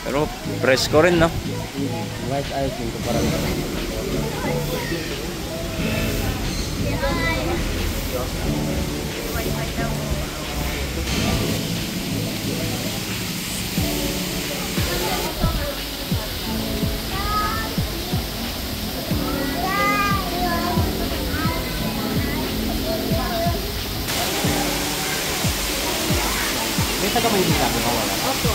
Pero presko rin, no? White ice yung parang may taga may hindi sabi mawala. Opo.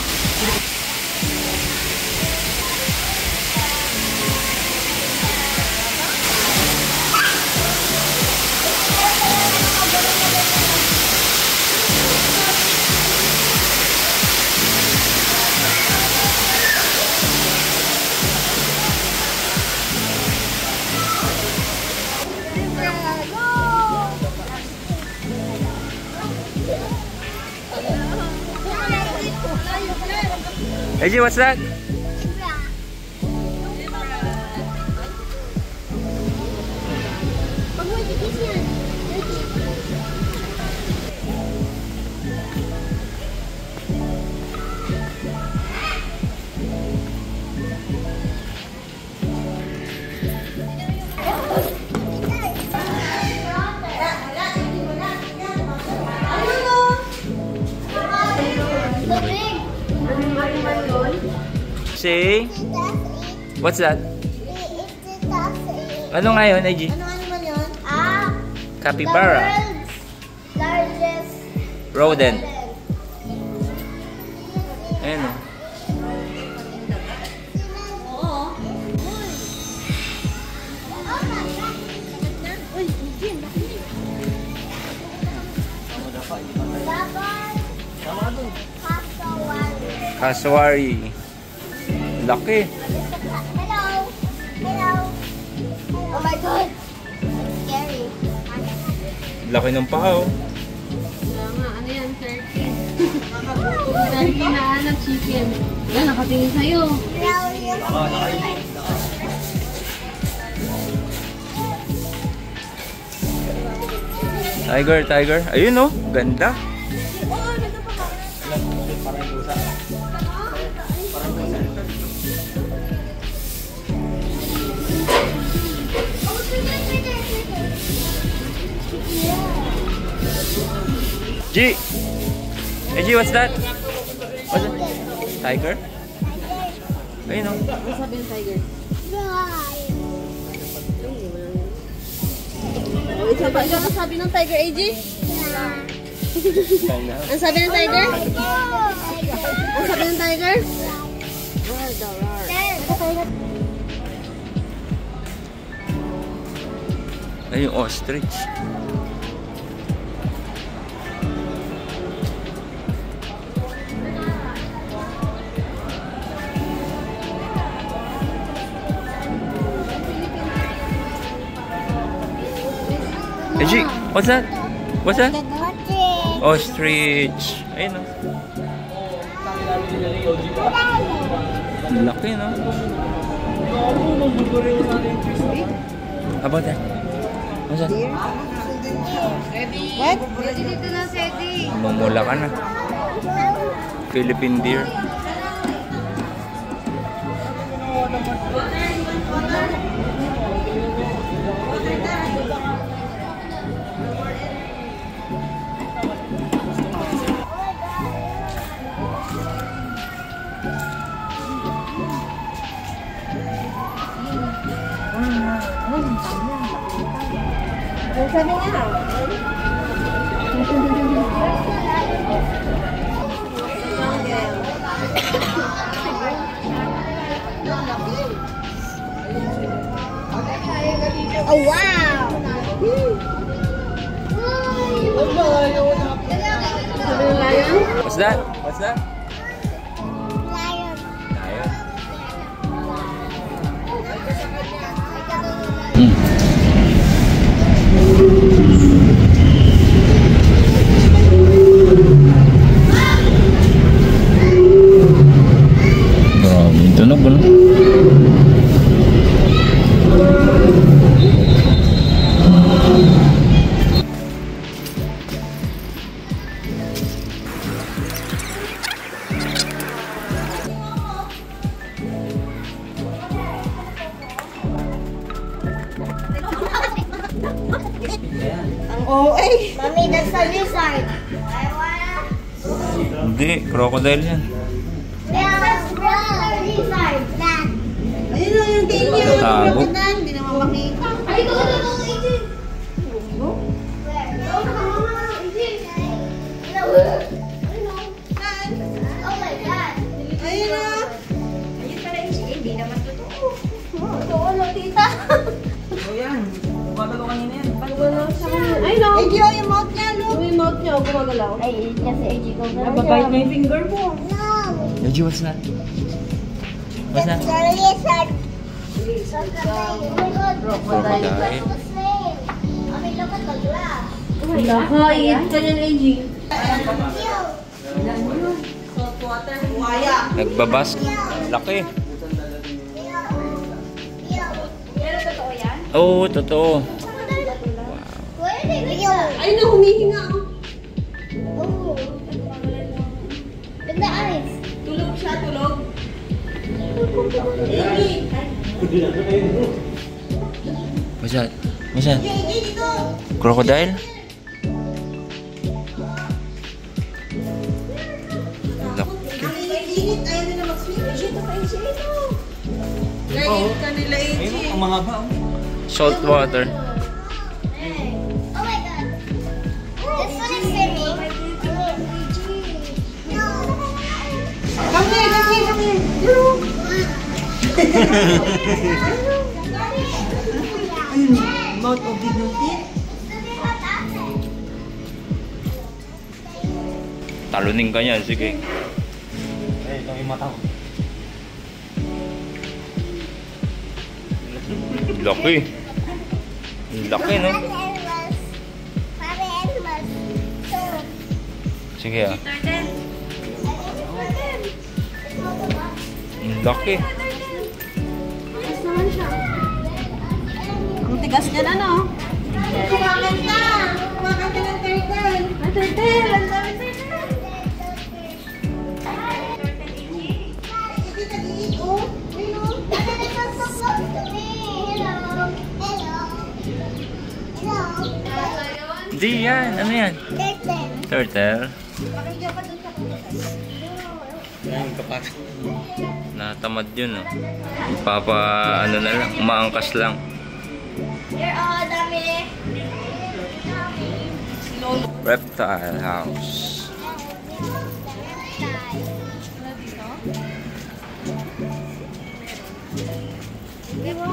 AJ, what's that? Say, what's that? Ano nga yun, AJ? Ano naman yun? Capybara. Largest Rodent. Ayan o. Cassowary. Laki. Hello. Hello. Oh my God. Scary. Laki ng paa, oh. Ano yan, turkey? Turkey na anak, chicken. Yan, nakatingin sa'yo. Tiger, tiger. Ayun, oh. Ganda. G. Hey G, what's that? What's that? Tiger? Ayun, oh. Ano sabi ng tiger? Ano sabi ng tiger, AJ? Ano sabi ng tiger? Ano sabi ng tiger? Ayun, ostrich. Hey G, what's that? What's that? Ostrich. Ayun, oh. Laki, no? How about that? What's that? What? Dito na, Sedi. Mamula ka na. Philippine deer. Sabi nga. Oh, wow! What's that? What's that? Lion. Lion. Ang OA. Mommy, that's a lizard. I wanna. Hindi, crocodile yan. That's a lizard. That. Ayun na yung tail niya. Tago. Hindi naman makita. Ay, go, Agent. Where? Go, Agent. Oh my God. Ayun na. Ayun pala, hindi naman totoo. Totoo, no, tita. O yan. Gumagalaw kanina yan. Ay, no. AJ, oh, yung mouth niya, no? Yung mouth niya, gumagalaw. Ay, kasi AJ ko na. Nababite na yung finger mo. No. Yoji, what's that? What's that? It's a lizard. Crocodile. Oh my God. Crocodile. What's the name? I mean, look at the glass. Nakaiit ka niyan, AJ. Salt water. Buhaya. Nagbabas. Laki. Pero totoo yan? Oo, totoo. Where did they go? Ay, na, humihinga. Oh. With the eyes. Tulog siya, tulog. What's that? What's that? AJ, dito. Crocodile? Init, ayaw nila mag-swim. AJ, ito ka, AJ, ito. Naiit ka nila, AJ. Ayun, ang mga ba? Salt water. Hey. Oh my God. This one is swimming. No. Come here, come here, come here. Mouth of the teeth. Talunin ka niyan, sige. Ay, ito yung mata ko. Laki. Laki, no? Sige ah. Laki. Ang tigas niya na, no? Kumakan ka! Kumakan ka ng turtle! Ang turtle! Ang dami turtle! Hindi nag-iit, oh! Ayun, oh! Hindi yan. Ano yan? Turtle. Ayun, kapat. Natamad yun, no? Papa, ano na lang, umaangkas lang. Here, oh, dami. Reptile house.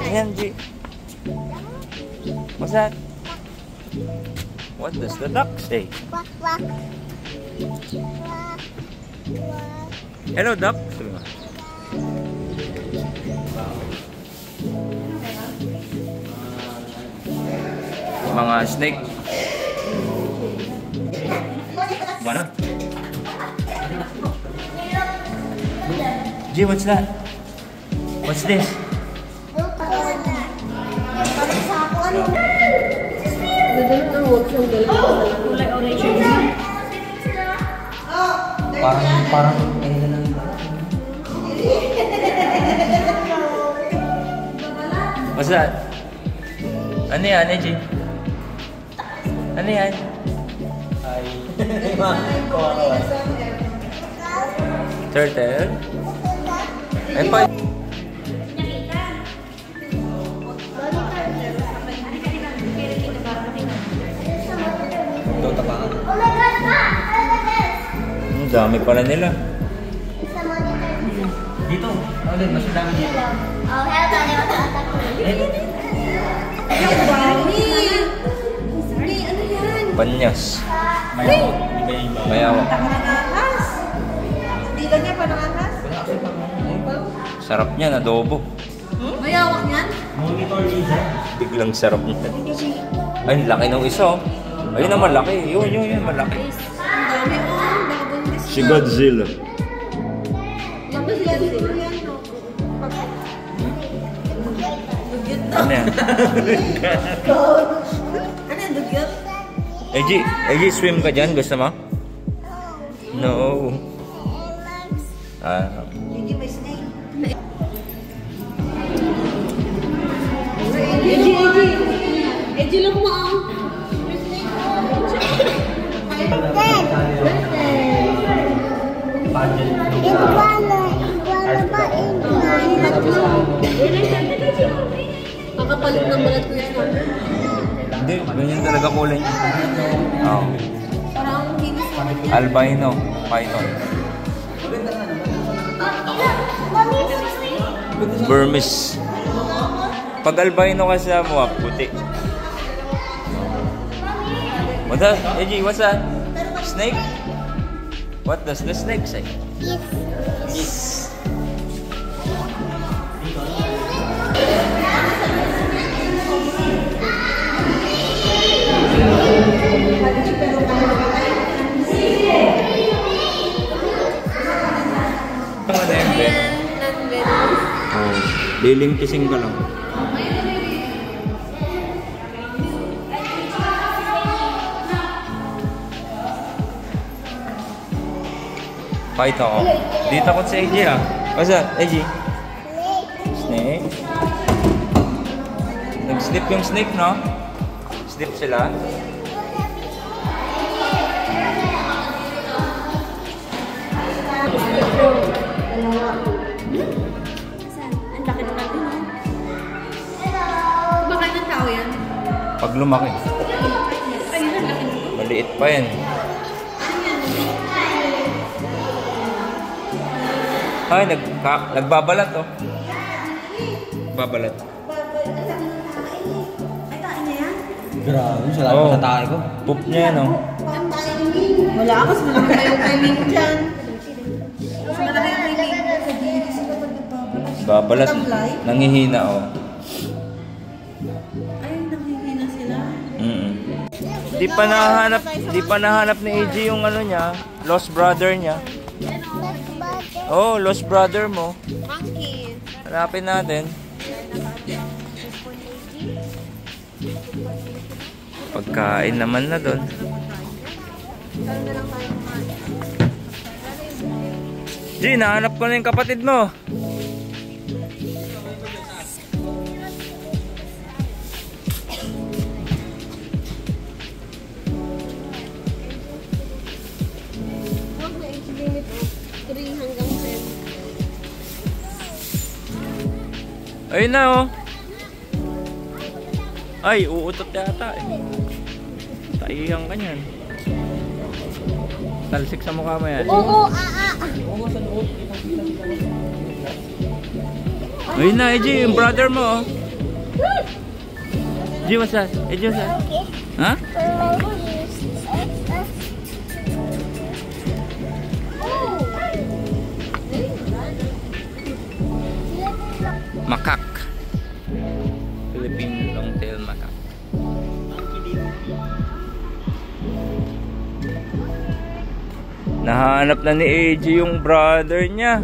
Ayan, G. What's that? What does the duck say? Quack, quack. Hello, duck. Sabi mo. Mga snake. Mana? G, what's that? What's this? Dadalot ng walk yung dalawa. Kulay orange. Parang, ayun na lang. What's that? Ano yan, G? Ano yan? Ay. Ay, ma. Kawawa. Turtle? Ay, pa. Ito, tapangan. Oh my God, Ma! Look at this! Ang dami pala nila. It's a monitor. Dito. Ano din, mas dami dito. Oh, hell no, they want to attack me. Ang dami! Hindi, ano yan? Panyas. Mayawak. Iba-iba. Mayawak. Nangangas! Hindi lang niya pa nangangas? Sarap niyan, adobo. Mayawak niyan? Monitor lizard. Biglang sarap niyan. Ay, laki ng isa, oh. Ayun na malaki. Yun, malaki. Ang dami, oh. Nakabundis na. Si Godzilla. Ano sila dito yan, no? Dugyot na. Ano yan? Ano yung dugyot? AJ, swim ka dyan? Gusto mo? No. Ah. Hindi may snake. Eji lang mo ang. Kakapalit ng balat ko yan. Hindi, ganyan talaga kulay niya. Oh. Parang kinis ko na. Albino python. Burmese. Pag albino kasi sa mo, puti. What's that? AJ, what's that? Snake? What does the snake say? Yes. Oh, liling kising ka lang. Python ko. Dito ako sa AJ ah. What's that, AJ? Snake. Nag-slip yung snake, no? Slip sila. Ang laki na natin. Kumakain ng tao yan. Pag lumaki. Ayun, ang laki. Maliit pa yan. Ay, nagbabalat oh. Babalat. Grabe, salamat Oh. sa tayo ko. Poop niya yan oh. Wala ako, mas malaki tayong timing ko dyan. Mas malaki yung timing. Babalat. Nangihina oh. Ay, nakikina sila. Di pa nahanap ni AJ yung ano niya, lost brother niya. Oh, lost brother mo. Monkey. Hanapin natin. Pagkain naman na doon. G, nahanap ko na yung kapatid mo. Huwag na age limit of 3 hanggang 10. Ayun na oh. Ay, uutot yata eh. Taiyang ka niyan. Talsik sa mukha mo yan. Oo, Ayun na, AJ, yung brother mo oh. AJ, what's that? AJ, what's that? Ha? Makak. Philippine long-tail makak. Nahanap na ni AJ yung brother niya.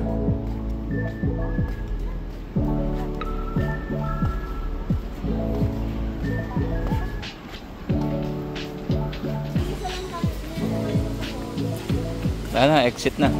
Sana, exit na.